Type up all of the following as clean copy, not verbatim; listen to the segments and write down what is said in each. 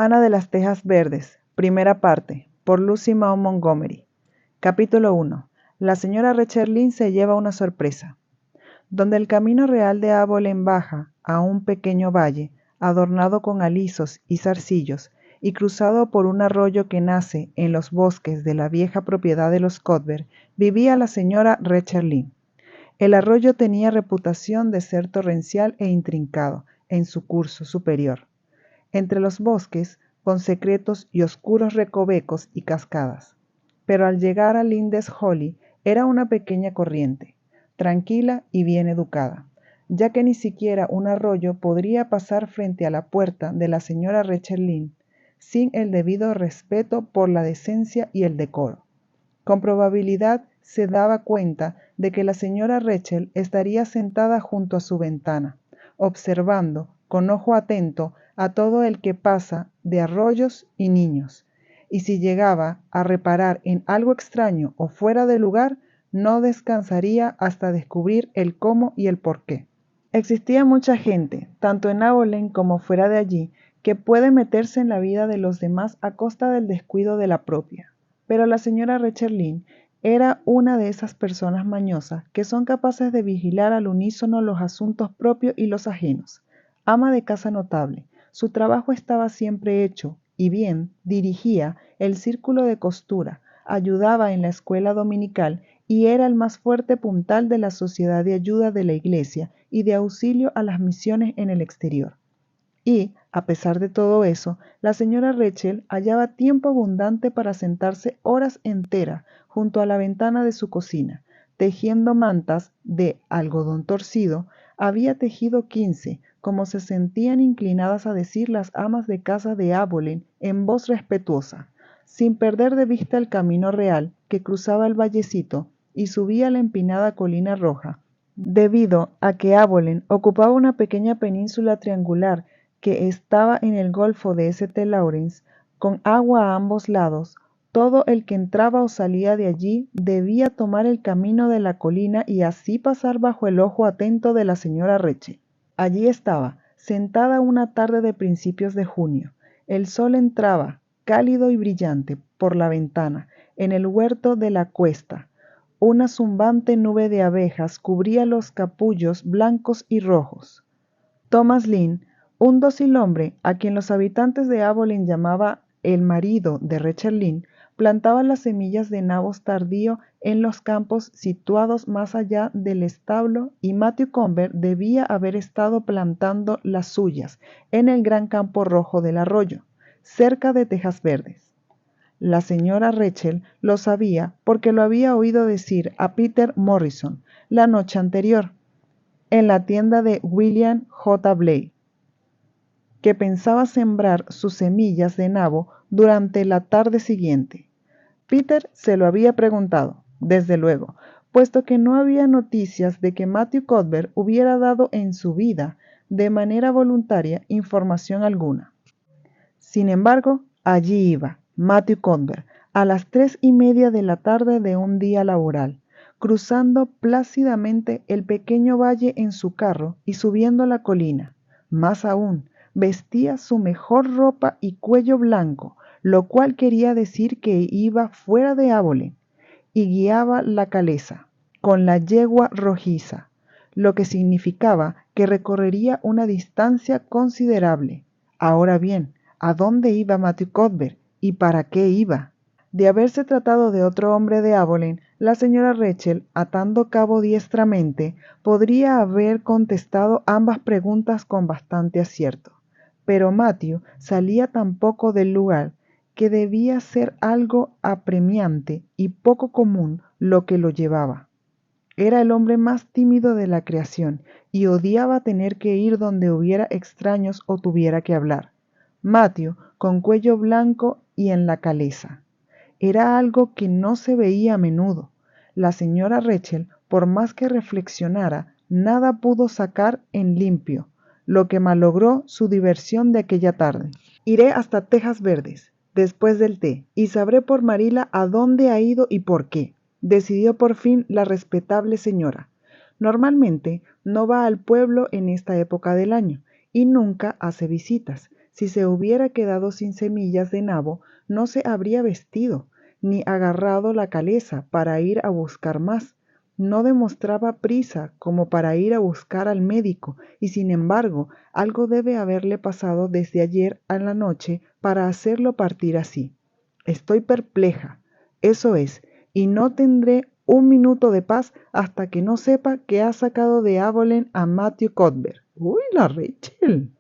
Ana de las Tejas Verdes, primera parte, por Lucy Maud Montgomery. Capítulo 1. La señora Rachel Lynde se lleva una sorpresa. Donde el camino real de Abolen baja a un pequeño valle, adornado con alisos y zarcillos, y cruzado por un arroyo que nace en los bosques de la vieja propiedad de los Cuthbert, vivía la señora Rachel Lynde. El arroyo tenía reputación de ser torrencial e intrincado en su curso superior, entre los bosques, con secretos y oscuros recovecos y cascadas. Pero al llegar a Lindes Holly era una pequeña corriente, tranquila y bien educada, ya que ni siquiera un arroyo podría pasar frente a la puerta de la señora Rachel Lynde sin el debido respeto por la decencia y el decoro. Con probabilidad se daba cuenta de que la señora Rachel estaría sentada junto a su ventana, observando con ojo atento a todo el que pasa de arroyos y niños, y si llegaba a reparar en algo extraño o fuera de lugar, no descansaría hasta descubrir el cómo y el por qué. Existía mucha gente, tanto en Abolen como fuera de allí, que puede meterse en la vida de los demás a costa del descuido de la propia. Pero la señora Rachel Lynde era una de esas personas mañosas que son capaces de vigilar al unísono los asuntos propios y los ajenos. Ama de casa notable, su trabajo estaba siempre hecho y bien, dirigía el círculo de costura, ayudaba en la escuela dominical y era el más fuerte puntal de la sociedad de ayuda de la iglesia y de auxilio a las misiones en el exterior. Y, a pesar de todo eso, la señora Rachel hallaba tiempo abundante para sentarse horas enteras junto a la ventana de su cocina, tejiendo mantas de algodón torcido. Había tejido 15, como se sentían inclinadas a decir las amas de casa de Abolen en voz respetuosa, sin perder de vista el camino real que cruzaba el vallecito y subía la empinada colina roja, debido a que Abolen ocupaba una pequeña península triangular que estaba en el golfo de St. Lawrence, con agua a ambos lados. Todo el que entraba o salía de allí debía tomar el camino de la colina y así pasar bajo el ojo atento de la señora Rachel. Allí estaba, sentada una tarde de principios de junio. El sol entraba, cálido y brillante, por la ventana, en el huerto de la cuesta. Una zumbante nube de abejas cubría los capullos blancos y rojos. Thomas Lynde, un dócil hombre a quien los habitantes de Abolen llamaban el marido de Rachel Lynde, plantaba las semillas de nabos tardío en los campos situados más allá del establo, y Matthew Cuthbert debía haber estado plantando las suyas en el gran campo rojo del arroyo, cerca de Tejas Verdes. La señora Rachel lo sabía porque lo había oído decir a Peter Morrison la noche anterior, en la tienda de William J. Blake, que pensaba sembrar sus semillas de nabo durante la tarde siguiente. Peter se lo había preguntado, desde luego, puesto que no había noticias de que Matthew Cuthbert hubiera dado en su vida, de manera voluntaria, información alguna. Sin embargo, allí iba Matthew Cuthbert, a las 3:30 de la tarde de un día laboral, cruzando plácidamente el pequeño valle en su carro y subiendo la colina. Más aún, vestía su mejor ropa y cuello blanco, lo cual quería decir que iba fuera de Abolen, y guiaba la calesa, con la yegua rojiza, lo que significaba que recorrería una distancia considerable. Ahora bien, ¿a dónde iba Matthew Cuthbert y para qué iba? De haberse tratado de otro hombre de Abolen, la señora Rachel, atando cabo diestramente, podría haber contestado ambas preguntas con bastante acierto. Pero Matthew salía tan poco del lugar que debía ser algo apremiante y poco común lo que lo llevaba. Era el hombre más tímido de la creación y odiaba tener que ir donde hubiera extraños o tuviera que hablar. Matthew, con cuello blanco y en la calesa. Era algo que no se veía a menudo. La señora Rachel, por más que reflexionara, nada pudo sacar en limpio, lo que malogró su diversión de aquella tarde. Iré hasta Tejas Verdes, después del té, y sabré por Marila a dónde ha ido y por qué, decidió por fin la respetable señora. Normalmente no va al pueblo en esta época del año, y nunca hace visitas. si se hubiera quedado sin semillas de nabo, no se habría vestido, ni agarrado la caleza para ir a buscar más. No demostraba prisa como para ir a buscar al médico, y sin embargo, algo debe haberle pasado desde ayer a la noche para hacerlo partir así. Estoy perpleja, eso es, y no tendré un minuto de paz hasta que no sepa que ha sacado de Abolen a Matthew Cuthbert. ¡Uy, la Rachel!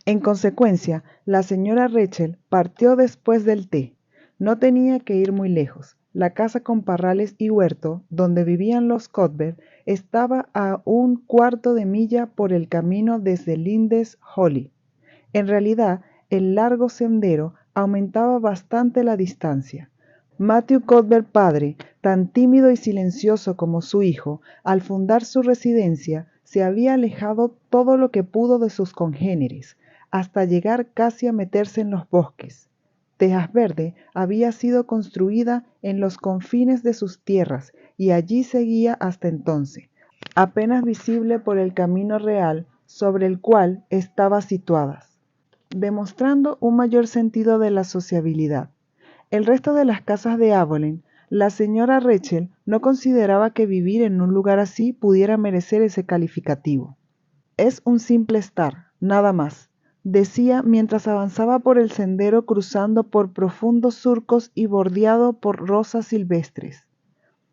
En consecuencia, la señora Rachel partió después del té. No tenía que ir muy lejos. La casa con parrales y huerto, donde vivían los Cuthbert, estaba a un cuarto de milla por el camino desde Lindes's Holly. En realidad, el largo sendero aumentaba bastante la distancia. Matthew Cuthbert padre, tan tímido y silencioso como su hijo, al fundar su residencia, se había alejado todo lo que pudo de sus congéneres, hasta llegar casi a meterse en los bosques. Tejas Verde había sido construida en los confines de sus tierras y allí seguía hasta entonces, apenas visible por el camino real sobre el cual estaba situada, demostrando un mayor sentido de la sociabilidad. El resto de las casas de Abolen, la señora Rachel no consideraba que vivir en un lugar así pudiera merecer ese calificativo. Es un simple estar, nada más, decía mientras avanzaba por el sendero cruzando por profundos surcos y bordeado por rosas silvestres.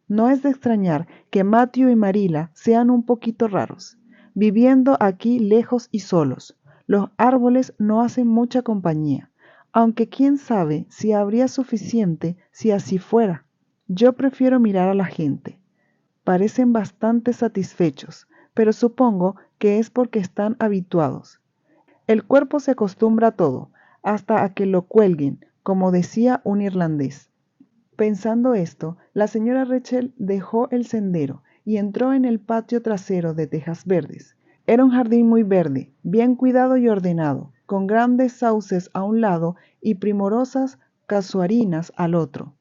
No es de extrañar que Matthew y Marilla sean un poquito raros, viviendo aquí lejos y solos. Los árboles no hacen mucha compañía, aunque quién sabe si habría suficiente si así fuera. Yo prefiero mirar a la gente. Parecen bastante satisfechos, pero supongo que es porque están habituados. El cuerpo se acostumbra a todo, hasta a que lo cuelguen, como decía un irlandés. Pensando esto, la señora Rachel dejó el sendero y entró en el patio trasero de tejas verdes. Era un jardín muy verde, bien cuidado y ordenado, con grandes sauces a un lado y primorosas casuarinas al otro.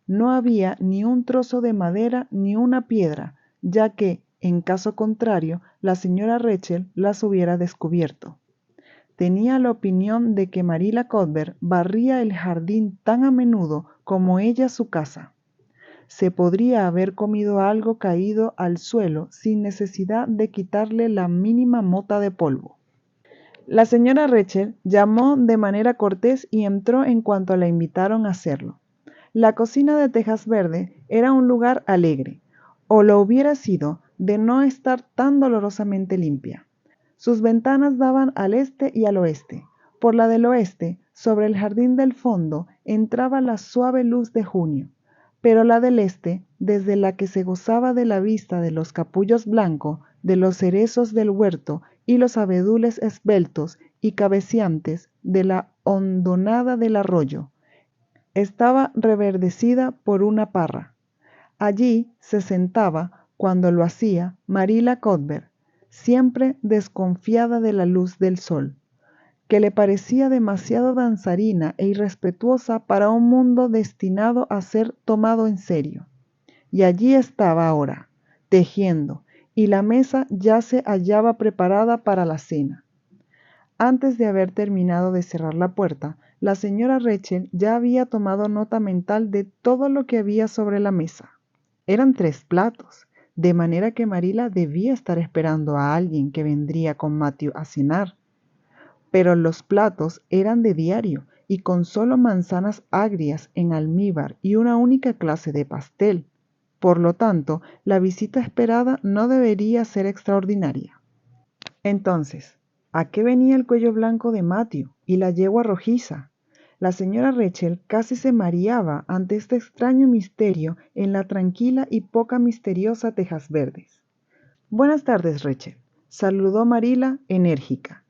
No había ni un trozo de madera ni una piedra, ya que, en caso contrario, la señora Rachel las hubiera descubierto. Tenía la opinión de que Marilla Cuthbert barría el jardín tan a menudo como ella su casa. Se podría haber comido algo caído al suelo sin necesidad de quitarle la mínima mota de polvo. La señora Rachel llamó de manera cortés y entró en cuanto la invitaron a hacerlo. La cocina de tejas verde era un lugar alegre, o lo hubiera sido de no estar tan dolorosamente limpia. Sus ventanas daban al este y al oeste. Por la del oeste, sobre el jardín del fondo, entraba la suave luz de junio, pero la del este, desde la que se gozaba de la vista de los capullos blancos, de los cerezos del huerto y los abedules esbeltos y cabeceantes de la hondonada del arroyo, estaba reverdecida por una parra. Allí se sentaba, cuando lo hacía, Marilla Cuthbert, siempre desconfiada de la luz del sol, que le parecía demasiado danzarina e irrespetuosa para un mundo destinado a ser tomado en serio. Y allí estaba ahora, tejiendo, y la mesa ya se hallaba preparada para la cena. Antes de haber terminado de cerrar la puerta, la señora Rachel ya había tomado nota mental de todo lo que había sobre la mesa. Eran 3 platos, de manera que Marilla debía estar esperando a alguien que vendría con Matthew a cenar. Pero los platos eran de diario y con solo manzanas agrias en almíbar y una única clase de pastel. Por lo tanto, la visita esperada no debería ser extraordinaria. Entonces, ¿a qué venía el cuello blanco de Matthew y la yegua rojiza? La señora Rachel casi se mareaba ante este extraño misterio en la tranquila y poca misteriosa Tejas Verdes. Buenas tardes, Rachel, saludó Marilla enérgica.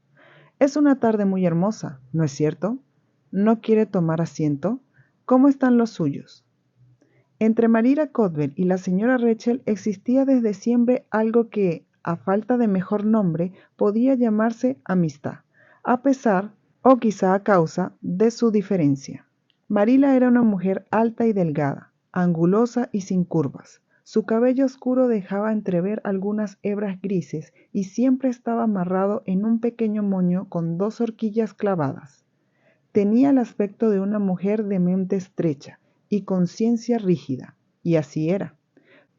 Es una tarde muy hermosa, ¿no es cierto? ¿No quiere tomar asiento? ¿Cómo están los suyos? Entre Marilla Cuthbert y la señora Rachel existía desde siempre algo que, a falta de mejor nombre, podía llamarse amistad, a pesar, o quizá a causa, de su diferencia. Marilla era una mujer alta y delgada, angulosa y sin curvas. Su cabello oscuro dejaba entrever algunas hebras grises y siempre estaba amarrado en un pequeño moño con 2 horquillas clavadas. Tenía el aspecto de una mujer de mente estrecha y conciencia rígida, y así era.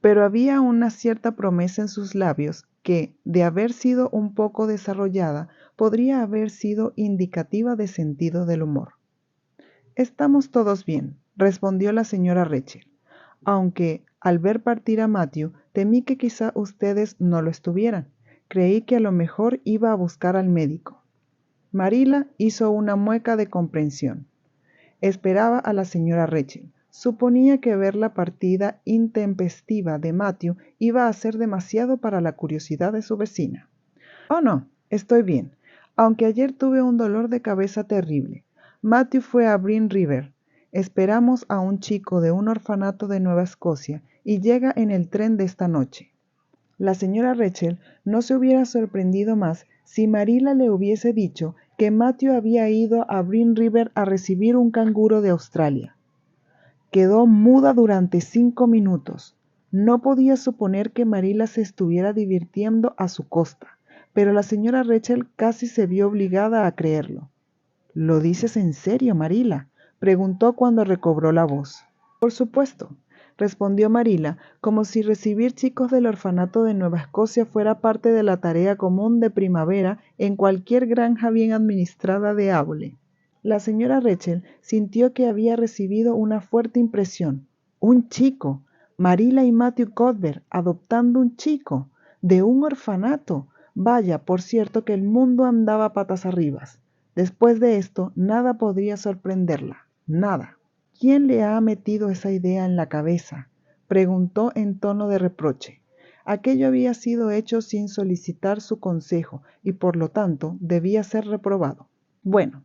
Pero había una cierta promesa en sus labios que, de haber sido un poco desarrollada, podría haber sido indicativa de sentido del humor. «Estamos todos bien», respondió la señora Rachel, «aunque, al ver partir a Matthew, temí que quizá ustedes no lo estuvieran. Creí que a lo mejor iba a buscar al médico». Marilla hizo una mueca de comprensión. Esperaba a la señora Rachel. Suponía que ver la partida intempestiva de Matthew iba a ser demasiado para la curiosidad de su vecina. «Oh, no, estoy bien, aunque ayer tuve un dolor de cabeza terrible. Matthew fue a Green River. Esperamos a un chico de un orfanato de Nueva Escocia y llega en el tren de esta noche». La señora Rachel no se hubiera sorprendido más si Marilla le hubiese dicho que Matthew había ido a Green River a recibir un canguro de Australia. Quedó muda durante 5 minutos. No podía suponer que Marilla se estuviera divirtiendo a su costa, pero la señora Rachel casi se vio obligada a creerlo. «¿Lo dices en serio, Marilla?», preguntó cuando recobró la voz. «Por supuesto», respondió Marilla, como si recibir chicos del orfanato de Nueva Escocia fuera parte de la tarea común de primavera en cualquier granja bien administrada de Avonlea. La señora Rachel sintió que había recibido una fuerte impresión. «Un chico. Marilla y Matthew Cuthbert adoptando un chico. De un orfanato. Vaya, por cierto que el mundo andaba patas arriba. Después de esto, nada podría sorprenderla. Nada». «¿Quién le ha metido esa idea en la cabeza?», preguntó en tono de reproche. Aquello había sido hecho sin solicitar su consejo y por lo tanto debía ser reprobado. «Bueno,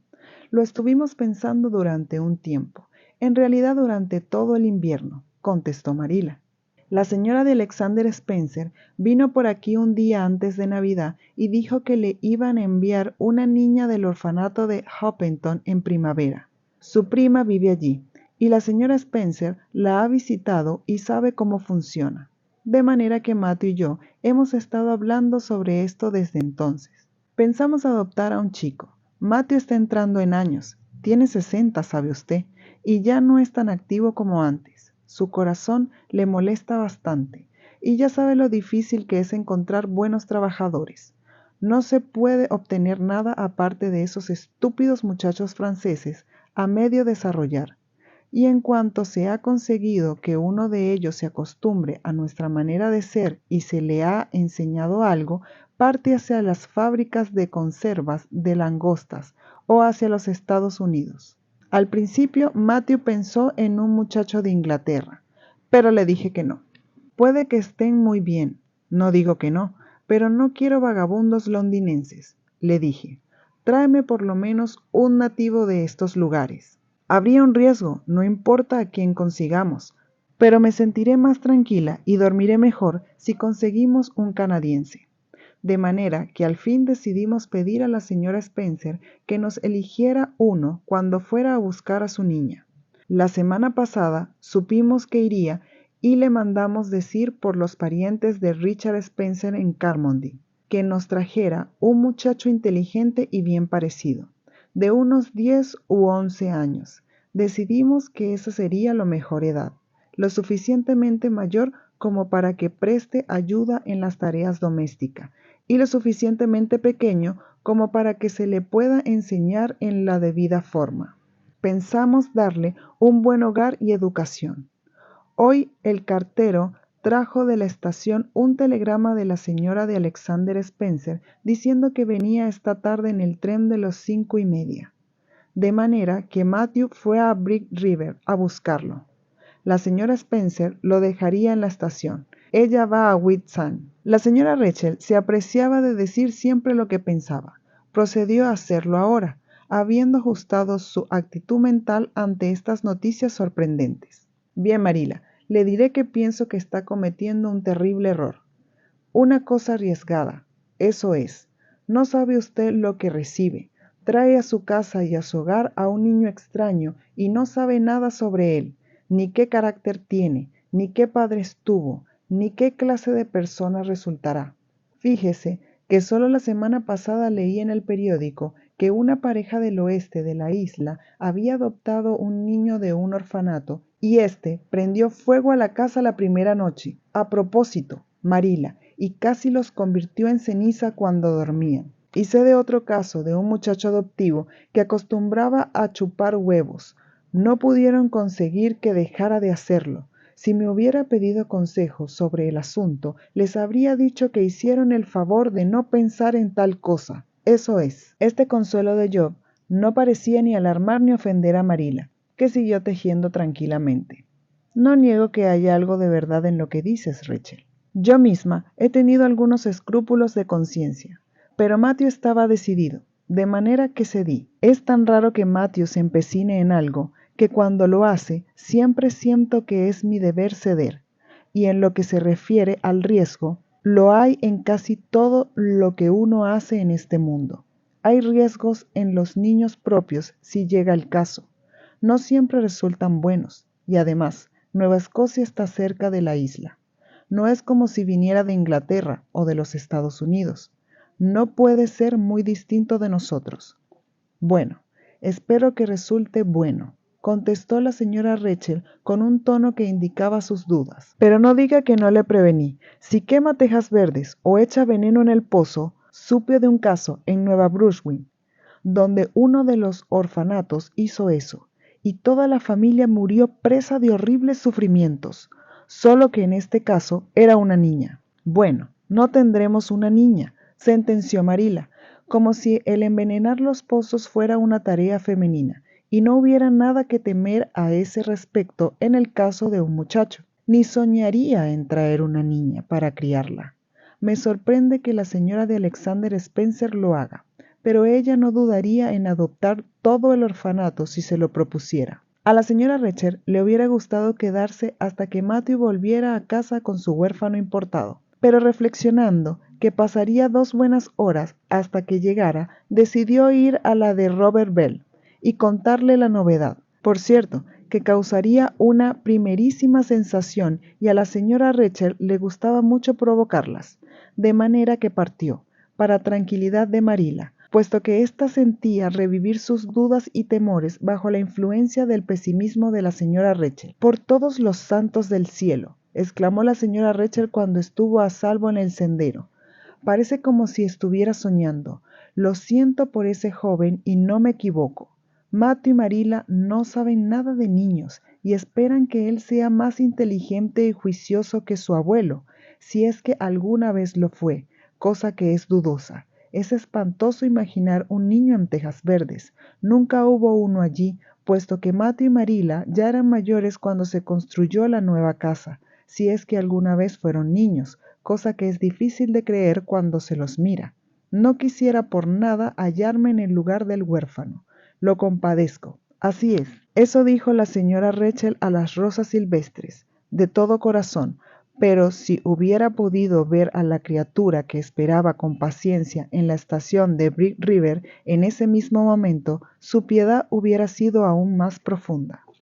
lo estuvimos pensando durante un tiempo, en realidad durante todo el invierno», contestó Marilla. «La señora de Alexander Spencer vino por aquí un día antes de Navidad y dijo que le iban a enviar una niña del orfanato de Hoppenton en primavera. Su prima vive allí, y la señora Spencer la ha visitado y sabe cómo funciona. De manera que Matthew y yo hemos estado hablando sobre esto desde entonces. Pensamos adoptar a un chico. Matthew está entrando en años, tiene 60, sabe usted, y ya no es tan activo como antes. Su corazón le molesta bastante, y ya sabe lo difícil que es encontrar buenos trabajadores. No se puede obtener nada aparte de esos estúpidos muchachos franceses a medio desarrollar. Y en cuanto se ha conseguido que uno de ellos se acostumbre a nuestra manera de ser y se le ha enseñado algo, parte hacia las fábricas de conservas de langostas o hacia los Estados Unidos. Al principio, Matthew pensó en un muchacho de Inglaterra, pero le dije que no. Puede que estén muy bien, no digo que no, pero no quiero vagabundos londinenses, le dije. Tráeme por lo menos un nativo de estos lugares. Habría un riesgo, no importa a quién consigamos, pero me sentiré más tranquila y dormiré mejor si conseguimos un canadiense. De manera que al fin decidimos pedir a la señora Spencer que nos eligiera uno cuando fuera a buscar a su niña. La semana pasada supimos que iría y le mandamos decir por los parientes de Richard Spencer en Carmody, que nos trajera un muchacho inteligente y bien parecido, de unos 10 u 11 años. Decidimos que esa sería la mejor edad, lo suficientemente mayor como para que preste ayuda en las tareas domésticas y lo suficientemente pequeño como para que se le pueda enseñar en la debida forma. Pensamos darle un buen hogar y educación. Hoy el cartero trajo de la estación un telegrama de la señora de Alexander Spencer diciendo que venía esta tarde en el tren de las 5:30, de manera que Matthew fue a Brick River a buscarlo. La señora Spencer lo dejaría en la estación. Ella va a Whitsun. La señora Rachel se apreciaba de decir siempre lo que pensaba. Procedió a hacerlo ahora, habiendo ajustado su actitud mental ante estas noticias sorprendentes. «Bien, Marilla, le diré que pienso que está cometiendo un terrible error. Una cosa arriesgada, eso es. No sabe usted lo que recibe. Trae a su casa y a su hogar a un niño extraño y no sabe nada sobre él, ni qué carácter tiene, ni qué padres tuvo, ni qué clase de persona resultará. Fíjese que solo la semana pasada leí en el periódico que una pareja del oeste de la isla había adoptado un niño de un orfanato y éste prendió fuego a la casa la primera noche, a propósito, Marila, y casi los convirtió en ceniza cuando dormían. Y sé de otro caso de un muchacho adoptivo que acostumbraba a chupar huevos. No pudieron conseguir que dejara de hacerlo. Si me hubiera pedido consejos sobre el asunto, les habría dicho que hicieron el favor de no pensar en tal cosa. Eso es. Este consuelo de Job no parecía ni alarmar ni ofender a Marila, que siguió tejiendo tranquilamente. No niego que haya algo de verdad en lo que dices, Rachel. Yo misma he tenido algunos escrúpulos de conciencia, pero Matthew estaba decidido, de manera que cedí. Es tan raro que Matthew se empecine en algo, que cuando lo hace siempre siento que es mi deber ceder, y en lo que se refiere al riesgo, lo hay en casi todo lo que uno hace en este mundo. Hay riesgos en los niños propios si llega el caso. No siempre resultan buenos, y además, Nueva Escocia está cerca de la isla. No es como si viniera de Inglaterra o de los Estados Unidos. No puede ser muy distinto de nosotros. Bueno, espero que resulte bueno, contestó la señora Rachel con un tono que indicaba sus dudas. Pero no diga que no le prevení. Si quema tejas verdes o echa veneno en el pozo, supe de un caso en Nueva Brunswick, donde uno de los orfanatos hizo eso, y toda la familia murió presa de horribles sufrimientos, solo que en este caso era una niña. Bueno, no tendremos una niña, sentenció Marila, como si el envenenar los pozos fuera una tarea femenina, y no hubiera nada que temer a ese respecto en el caso de un muchacho. Ni soñaría en traer una niña para criarla. Me sorprende que la señora de Alexander Spencer lo haga, pero ella no dudaría en adoptar todo el orfanato si se lo propusiera. A la señora Rachel le hubiera gustado quedarse hasta que Matthew volviera a casa con su huérfano importado, pero reflexionando que pasaría 2 buenas horas hasta que llegara, decidió ir a la de Robert Bell y contarle la novedad. Por cierto, que causaría una primerísima sensación y a la señora Rachel le gustaba mucho provocarlas, de manera que partió, para tranquilidad de Marila, puesto que ésta sentía revivir sus dudas y temores bajo la influencia del pesimismo de la señora Rachel. Por todos los santos del cielo, exclamó la señora Rachel cuando estuvo a salvo en el sendero. Parece como si estuviera soñando. Lo siento por ese joven y no me equivoco. Matthew y Marila no saben nada de niños y esperan que él sea más inteligente y juicioso que su abuelo, si es que alguna vez lo fue, cosa que es dudosa. Es espantoso imaginar un niño en Tejas Verdes. Nunca hubo uno allí, puesto que Matthew y Marila ya eran mayores cuando se construyó la nueva casa, si es que alguna vez fueron niños, cosa que es difícil de creer cuando se los mira. No quisiera por nada hallarme en el lugar del huérfano. Lo compadezco. Así es. Eso dijo la señora Rachel a las rosas silvestres, de todo corazón, pero si hubiera podido ver a la criatura que esperaba con paciencia en la estación de Brick River en ese mismo momento, su piedad hubiera sido aún más profunda.